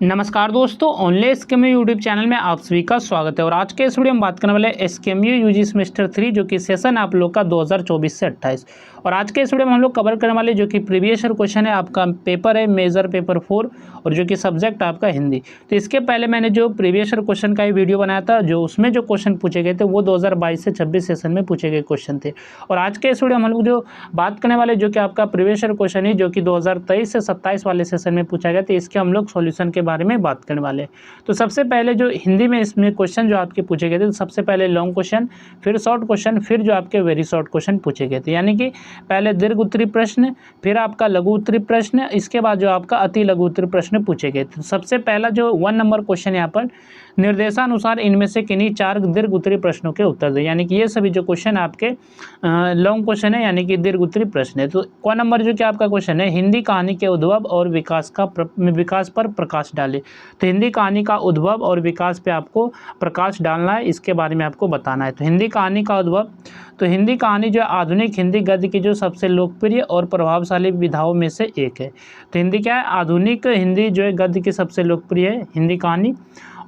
नमस्कार दोस्तों, online एसकेएमयू YouTube channel में आप सभी का स्वागत है। और आज के इस वीडियो में बात करने वाले एसकेएमयू यूजी सेमेस्टर 3 जो कि सेशन है आप लोग का 2024 से 28। और आज के इस वीडियो में हम लोग कवर करने वाले जो कि प्रीवियस ईयर क्वेश्चन है, आपका पेपर है मेजर पेपर 4 और जो कि सब्जेक्ट आपका हिंदी। तो इसके पहले मैंने जो प्रीवियस ईयर क्वेश्चन का ही वीडियो बनाया था, जो उसमें जो क्वेश्चन पूछे गए थे वो 2022 से 26 सेशन में पूछे गए क्वेश्चन थे। और आज के इस वीडियो में हम लोग जो बात करने वाले जो कि आपका प्रीवियस ईयर क्वेश्चन ही जो कि 2023 से 27 वाले सेशन में पूछा गया, तो इसके हम लोग सॉल्यूशन के बारे में बात करने वाले। तो सबसे पहले जो हिंदी में इसमें क्वेश्चन जो आपके पूछे गए थे, तो सबसे पहले लॉन्ग क्वेश्चन, फिर शॉर्ट क्वेश्चन, फिर जो आपके वेरी शॉर्ट क्वेश्चन पूछे गए थे। यानी कि पहले दीर्घ उत्तरीय प्रश्न, फिर आपका लघु उत्तरीय प्रश्न, इसके बाद जो आपका अति लघु उत्तरीय प्रश्न पूछे गए थे। सबसे पहला जो 1 नंबर क्वेश्चन यहाँ पर, निर्देशानुसार इनमें से किन्हीं 4 दीर्घ उत्तरीय प्रश्नों के उत्तर दें। यानी कि ये सभी जो क्वेश्चन आपके लॉन्ग क्वेश्चन है, यानी कि दीर्घ उत्तरीय प्रश्न है। तो क नंबर जो कि आपका क्वेश्चन है, हिंदी कहानी के उद्भव और विकास पर प्रकाश डाले। तो हिंदी कहानी का उद्भव और विकास पे आपको प्रकाश डालना है, इसके बारे में आपको बताना है। तो हिंदी कहानी का उद्भव, तो हिंदी कहानी जो आधुनिक हिंदी गद्य की जो सबसे लोकप्रिय और प्रभावशाली विधाओं में से एक है। तो हिंदी क्या है, आधुनिक हिंदी जो है गद्य की सबसे लोकप्रिय है हिंदी कहानी।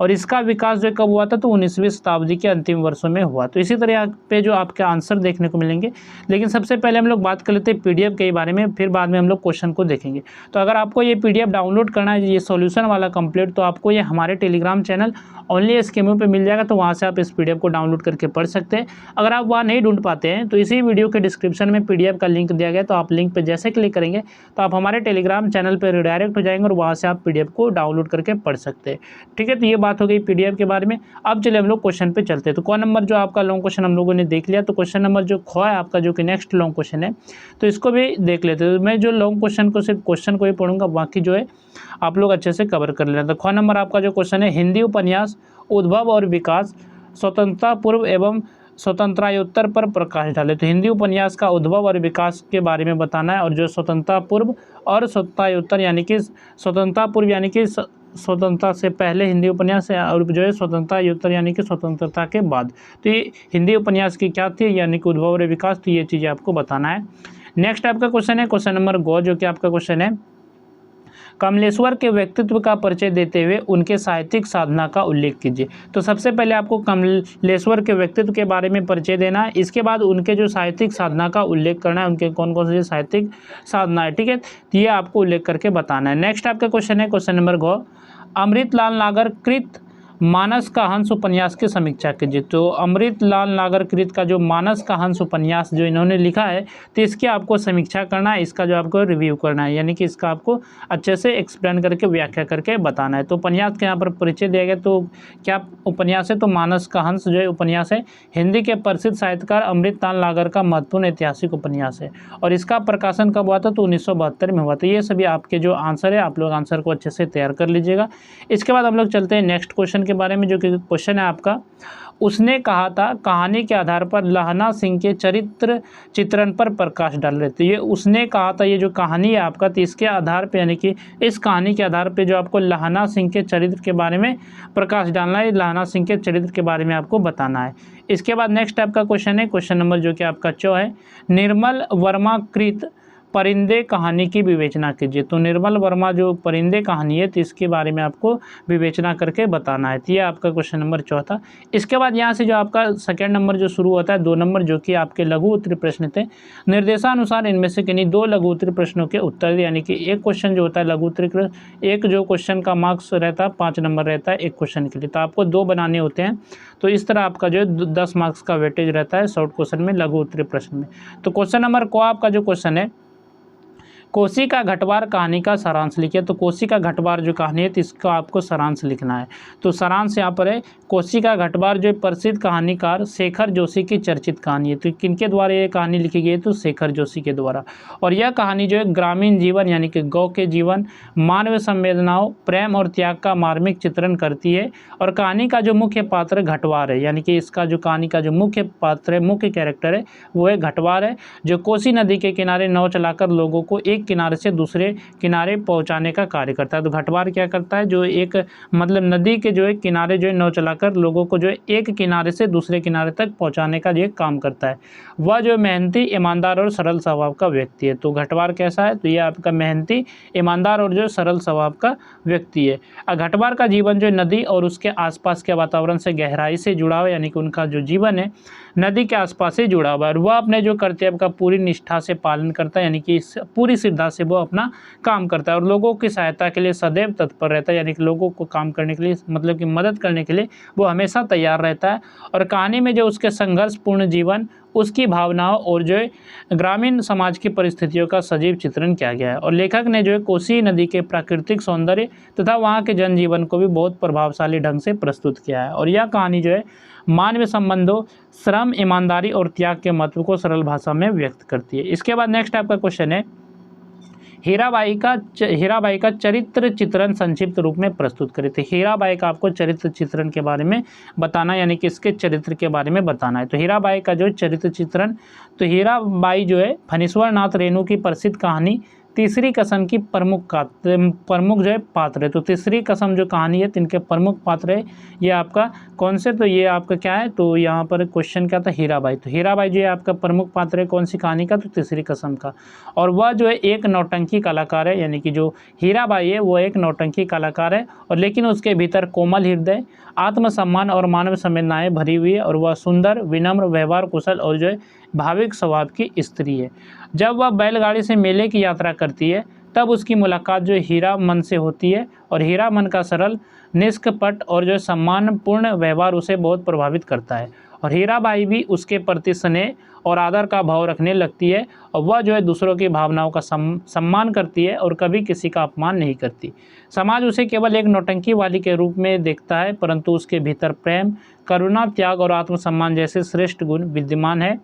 और इसका विकास जो कब हुआ था, तो 19वीं शताब्दी के अंतिम वर्षों में हुआ। तो इसी तरह यहाँ पे जो आपके आंसर देखने को मिलेंगे। लेकिन सबसे पहले हम लोग बात कर लेते हैं पीडीएफ के बारे में, फिर बाद में हम लोग क्वेश्चन को देखेंगे। तो अगर आपको ये पीडीएफ डाउनलोड करना है, ये सॉल्यूशन वाला कंप्लीट, तो आपको ये हमारे टेलीग्राम चैनल ओनली एसकेएमयू पे मिल जाएगा। तो वहाँ से आप इस पीडीएफ को डाउनलोड करके पढ़ सकते हैं। अगर आप वहाँ नहीं ढूंढ पाते हैं, तो इसी वीडियो के डिस्क्रिप्शन में पीडीएफ का लिंक दिया गया है। तो आप लिंक पर जैसे क्लिक करेंगे तो आप हमारे टेलीग्राम चैनल पर रिडायरेक्ट हो जाएंगे और वहाँ से आप पीडीएफ को डाउनलोड करके पढ़ सकते हैं। ठीक है, तो ये बात हो गई पीडीएफ के बारे में। अब चलिए हम लोग क्वेश्चन पे चलते हैं। तो कौन नंबर जो आपका लॉन्ग क्वेश्चन हम लोगों ने देख लिया। तो क्वेश्चन नंबर जो ख है आपका, जो कि नेक्स्ट लॉन्ग क्वेश्चन है, तो इसको भी देख लेते हैं। तो मैं जो लॉन्ग क्वेश्चन को सिर्फ क्वेश्चन को ही पढ़ूंगा, बाकी जो है आप लोग अच्छे से कवर कर लेना। तो ख नंबर आपका जो क्वेश्चन है, हिंदी उपन्यास उद्भव और विकास स्वतंत्रता पूर्व एवं स्वतंत्रायोत्तर पर प्रकाश डाले। तो हिंदी उपन्यास का उद्भव और विकास के बारे में बताना है। और जो स्वतंत्रता पूर्व और स्वतंत्रायोत्तर, यानी कि स्वतंत्रता पूर्व यानी कि स्वतंत्रता से पहले हिंदी उपन्यास है, और जो है स्वतंत्रता यानी कि स्वतंत्रता के बाद। तो ये हिंदी उपन्यास की क्या थी, यानी कि उद्भव और विकास। तो ये चीज़ें आपको बताना है। नेक्स्ट आपका क्वेश्चन है क्वेश्चन नंबर ग, जो कि आपका क्वेश्चन है, कमलेश्वर के व्यक्तित्व का परिचय देते हुए उनके साहित्यिक साधना का उल्लेख कीजिए। तो सबसे पहले आपको कमलेश्वर के व्यक्तित्व के बारे में परिचय देना है, इसके बाद उनके जो साहित्यिक साधना का उल्लेख करना है, उनके कौन कौन से साहित्यिक साधना है। ठीक है, तो ये आपको उल्लेख करके बताना है। नेक्स्ट आपका क्वेश्चन है क्वेश्चन नंबर ग, अमृतलाल नागर कृत मानस का हंस उपन्यास की समीक्षा कीजिए। तो अमृतलाल नागर कृत का जो मानस का हंस उपन्यास जो इन्होंने लिखा है, तो इसकी आपको समीक्षा करना है, इसका जो आपको रिव्यू करना है, यानी कि इसका आपको अच्छे से एक्सप्लेन करके व्याख्या करके बताना है। तो उपन्यास के यहाँ पर परिचय दिया गया। तो क्या उपन्यास है, तो मानस का हंस जो है उपन्यास है, हिंदी के प्रसिद्ध साहित्यकार अमृतलाल नागर का महत्वपूर्ण ऐतिहासिक उपन्यास है। और इसका प्रकाशन कब हुआ था, तो 1972 में हुआ था। ये सभी आपके जो आंसर है, आप लोग आंसर को अच्छे से तैयार कर लीजिएगा। इसके बाद हम लोग चलते हैं नेक्स्ट क्वेश्चन के बारे में, जो कि क्वेश्चन है आपका, उसने कहा था कहानी के आधार पर लहना सिंह के चरित्र चित्रण पर प्रकाश डाल रहे थे। ये उसने कहा था, ये जो कहानी है आपका, तो इसके आधार पे, यानी कि इस कहानी के आधार पे जो आपको लहना सिंह के चरित्र के बारे में प्रकाश डालना है, लहना सिंह के चरित्र के बारे में आपको बताना है। इसके बाद नेक्स्ट आपका क्वेश्चन है क्वेश्चन नंबर जो कि आपका 4 है, निर्मल वर्मा कृत परिंदे कहानी की विवेचना कीजिए। तो निर्मल वर्मा जो परिंदे कहानी है, तो इसके बारे में आपको विवेचना करके बताना है। तो ये आपका क्वेश्चन नंबर 4 था। इसके बाद यहाँ से जो आपका सेकंड नंबर जो शुरू होता है, 2 नंबर, जो कि आपके लघु उत्तरीय प्रश्न थे। निर्देशानुसार इनमें से किन्हीं 2 लघु उत्तरीय प्रश्नों के उत्तर, यानी कि एक क्वेश्चन जो होता है लघु उत्तरीय प्रश्न, एक जो क्वेश्चन का मार्क्स रहता है 5 नंबर रहता है एक क्वेश्चन के लिए। तो आपको 2 बनाने होते हैं। तो इस तरह आपका जो है 10 मार्क्स का वेटेज रहता है शॉर्ट क्वेश्चन में, लघु उत्तरीय प्रश्न में। तो क्वेश्चन नंबर को आपका जो क्वेश्चन है, कोसी का घटवार कहानी का सारांश लिखिए। तो कोसी का घटवार जो कहानी है, तो इसका आपको सारांश लिखना है। तो सारांश यहाँ पर है, कोसी का घटवार जो प्रसिद्ध कहानीकार शेखर जोशी की चर्चित कहानी है। तो किनके द्वारा ये कहानी लिखी गई है, तो शेखर जोशी के द्वारा। और यह कहानी जो है ग्रामीण जीवन, यानी कि गाँव के जीवन, मानव संवेदनाओं, प्रेम और त्याग का मार्मिक चित्रण करती है। और कहानी का जो मुख्य पात्र घटवार है, यानी कि इसका जो कहानी का जो मुख्य पात्र है, मुख्य कैरेक्टर है, वो है घटवार है, जो कोसी नदी के किनारे नाव चलाकर लोगों को एक एक किनारे से दूसरे किनारे पहुंचाने का कार्य करता है। तो घटवार क्या करता है, जो एक मतलब नदी के जो है किनारे जो है नाव चलाकर लोगों को जो है एक किनारे से दूसरे किनारे तक पहुंचाने का जो काम करता है। वह जो मेहनती, ईमानदार और सरल स्वभाव का व्यक्ति है। तो घटवार कैसा है, तो ये आपका मेहनती, ईमानदार और जो सरल स्वभाव का व्यक्ति है। घटवार का जीवन जो नदी और उसके आसपास के वातावरण से गहराई से जुड़ा हुआ, यानी कि उनका जो जीवन है नदी के आसपास से जुड़ा हुआ है। वह अपने जो कर्तव्य का पूरी निष्ठा से पालन करता है, यानी कि पूरी श्रद्धा से वो अपना काम करता है और लोगों की सहायता के लिए सदैव तत्पर रहता है, यानी कि लोगों को काम करने के लिए मतलब कि मदद करने के लिए वो हमेशा तैयार रहता है। और कहानी में जो उसके संघर्षपूर्ण जीवन, उसकी भावनाओं और जो है ग्रामीण समाज की परिस्थितियों का सजीव चित्रण किया गया है। और लेखक ने जो है कोसी नदी के प्राकृतिक सौंदर्य तथा वहाँ के जनजीवन को भी बहुत प्रभावशाली ढंग से प्रस्तुत किया है। और यह कहानी जो है मानवीय संबंधों, श्रम, ईमानदारी और त्याग के महत्व को सरल भाषा में व्यक्त करती है। इसके बाद नेक्स्ट आपका क्वेश्चन है, हीराबाई का चरित्र चित्रण संक्षिप्त रूप में प्रस्तुत करें। तो हीराबाई का आपको चरित्र चित्रण के बारे में बताना, यानी कि इसके चरित्र के बारे में बताना है। तो हीराबाई का जो चरित्र चित्रण, तो हीराबाई जो है फणीश्वर नाथ रेणु की प्रसिद्ध कहानी तीसरी कसम की प्रमुख जो है पात्र है। तो तीसरी कसम जो कहानी है तिनके प्रमुख पात्र है, ये आपका कौन से, तो ये आपका क्या है, तो यहाँ पर क्वेश्चन क्या था, हीराबाई। तो हीराबाई जो है आपका प्रमुख पात्र है कौन सी कहानी का, तो तीसरी कसम का। और वह जो है एक नौटंकी कलाकार है, यानी कि जो हीराबाई है वो एक नौटंकी कलाकार है, और लेकिन उसके भीतर कोमल हृदय, आत्मसम्मान और मानव संवेदनाएं भरी हुई है। और वह सुंदर, विनम्र, व्यवहार कुशल और जो है भाविक स्वभाव की स्त्री है। जब वह बैलगाड़ी से मेले की यात्रा करती है तब उसकी मुलाकात जो हीरा मन से होती है, और हीरा मन का सरल, निष्कपट और जो सम्मानपूर्ण व्यवहार उसे बहुत प्रभावित करता है। और हीराबाई भी उसके प्रति स्नेह और आदर का भाव रखने लगती है, और वह जो है दूसरों की भावनाओं का सम्मान करती है और कभी किसी का अपमान नहीं करती। समाज उसे केवल एक नौटंकी वाली के रूप में देखता है, परंतु उसके भीतर प्रेम, करुणा, त्याग और आत्मसम्मान जैसे श्रेष्ठ गुण विद्यमान है।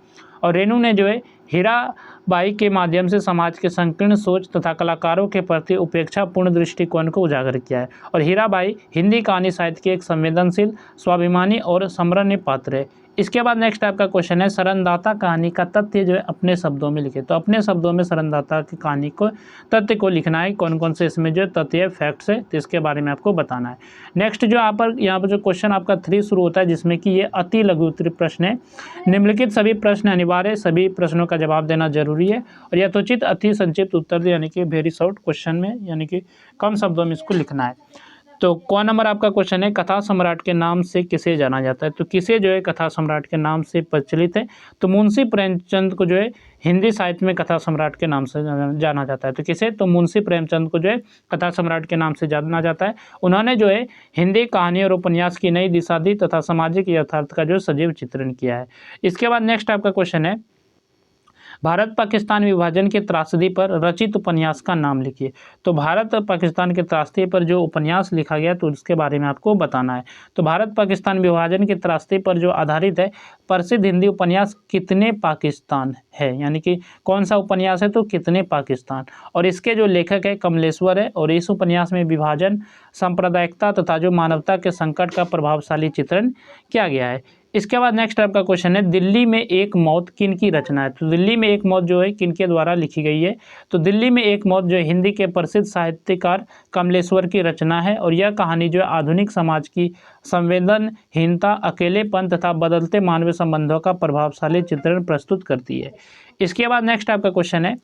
और रेणु ने जो है हीराबाई के माध्यम से समाज के संकीर्ण सोच तथा कलाकारों के प्रति उपेक्षापूर्ण दृष्टिकोण को उजागर किया है। और हीराबाई हिंदी कहानी साहित्य की एक संवेदनशील, स्वाभिमानी और स्मरणीय पात्र है। इसके बाद नेक्स्ट आपका क्वेश्चन है, शरणदाता कहानी का तथ्य जो है अपने शब्दों में लिखे। तो अपने शब्दों में शरणदाता की कहानी को तथ्य को लिखना है, कौन कौन से इसमें जो तथ्य है, फैक्ट्स है, तो इसके बारे में आपको बताना है। नेक्स्ट जो यहाँ पर जो क्वेश्चन आपका 3 शुरू होता है, जिसमें कि ये अति लघु उत्तरीय प्रश्न है। निम्नलिखित सभी प्रश्न अनिवार्य, सभी प्रश्नों का जवाब देना जरूरी है, और यथोचित अति संक्षिप्त उत्तर यानी कि वेरी शॉर्ट क्वेश्चन में, यानी कि कम शब्दों में इसको लिखना है। तो कौन नंबर आपका क्वेश्चन है, कथा सम्राट के नाम से किसे जाना जाता है। तो किसे जो है कथा सम्राट के नाम से प्रचलित है, तो मुंशी प्रेमचंद को जो है हिंदी साहित्य में कथा सम्राट के नाम से जाना जाता है। तो किसे, तो मुंशी प्रेमचंद को जो है कथा सम्राट के नाम से जाना जाता है। उन्होंने जो है हिंदी कहानी और उपन्यास की नई दिशा दी तथा सामाजिक यथार्थ का जो सजीव चित्रण किया है। इसके बाद नेक्स्ट आपका क्वेश्चन है, भारत पाकिस्तान विभाजन के त्रासदी पर रचित उपन्यास का नाम लिखिए। तो भारत पाकिस्तान के त्रासदी पर जो उपन्यास लिखा गया तो उसके बारे में आपको बताना है। तो भारत पाकिस्तान विभाजन के त्रासदी पर जो आधारित है प्रसिद्ध हिंदी उपन्यास कितने पाकिस्तान है, यानी कि कौन सा उपन्यास है, तो कितने पाकिस्तान। और इसके जो लेखक है कमलेश्वर है, और इस उपन्यास में विभाजन, सांप्रदायिकता तथा जो मानवता के संकट का प्रभावशाली चित्रण किया गया है। इसके बाद नेक्स्ट आपका क्वेश्चन है, दिल्ली में एक मौत किन की रचना है। तो दिल्ली में एक मौत जो है किन के द्वारा लिखी गई है। तो दिल्ली में एक मौत जो है हिंदी के प्रसिद्ध साहित्यकार कमलेश्वर की रचना है, और यह कहानी जो है आधुनिक समाज की संवेदनहीनता, अकेलेपन तथा बदलते मानवीय संबंधों का प्रभावशाली चित्रण प्रस्तुत करती है। इसके बाद नेक्स्ट आपका क्वेश्चन है,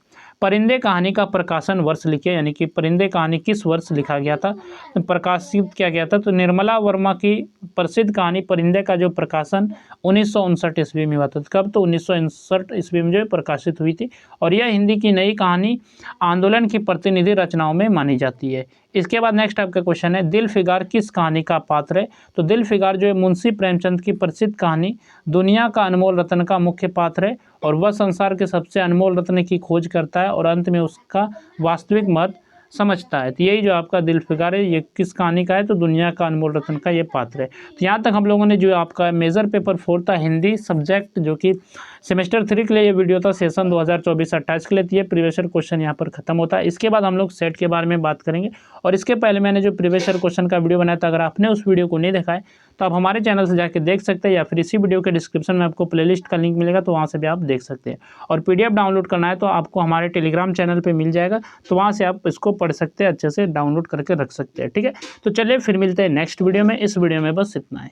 परिंदे कहानी का प्रकाशन वर्ष लिखिए, यानी कि परिंदे कहानी किस वर्ष लिखा गया था, प्रकाशित किया गया था। तो निर्मला वर्मा की प्रसिद्ध कहानी परिंदे का जो प्रकाशन 1959 ईस्वी में हुआ था। कब, तो 1959 ईस्वी में जो प्रकाशित हुई थी, और यह हिंदी की नई कहानी आंदोलन की प्रतिनिधि रचनाओं में मानी जाती है। इसके बाद नेक्स्ट आपका क्वेश्चन है, दिल फिगार किस कहानी का पात्र है। तो दिल फिगार जो है मुंशी प्रेमचंद की प्रसिद्ध कहानी दुनिया का अनमोल रत्न का मुख्य पात्र है, और वह संसार के सबसे अनमोल रत्न की खोज करता है और अंत में उसका वास्तविक महत्व समझता है। तो यही जो आपका दिल फिगार है ये किस कहानी का है, तो दुनिया का अनमोल रत्न का ये पात्र है। तो यहाँ तक हम लोगों ने जो आपका मेजर पेपर 4 था हिंदी सब्जेक्ट जो कि सेमेस्टर 3 के लिए ये वीडियो था, सेशन 2024-28 के लिए। तो ये प्रीवियस ईयर क्वेश्चन यहाँ पर खत्म होता है। इसके बाद हम लोग सेट के बारे में बात करेंगे, और इसके पहले मैंने जो प्रीवियस ईयर क्वेश्चन का वीडियो बनाया था, अगर आपने उस वीडियो को नहीं देखा है तो आप हमारे चैनल से जाकर देख सकते हैं, या फिर इसी वीडियो के डिस्क्रिप्शन में आपको प्लेलिस्ट का लिंक मिलेगा, तो वहाँ से भी आप देख सकते हैं। और PDF डाउनलोड करना है तो आपको हमारे टेलीग्राम चैनल पर मिल जाएगा, तो वहाँ से आप इसको पढ़ सकते हैं, अच्छे से डाउनलोड करके रख सकते हैं। ठीक है, तो चलिए फिर मिलते हैं नेक्स्ट वीडियो में। इस वीडियो में बस इतना ही।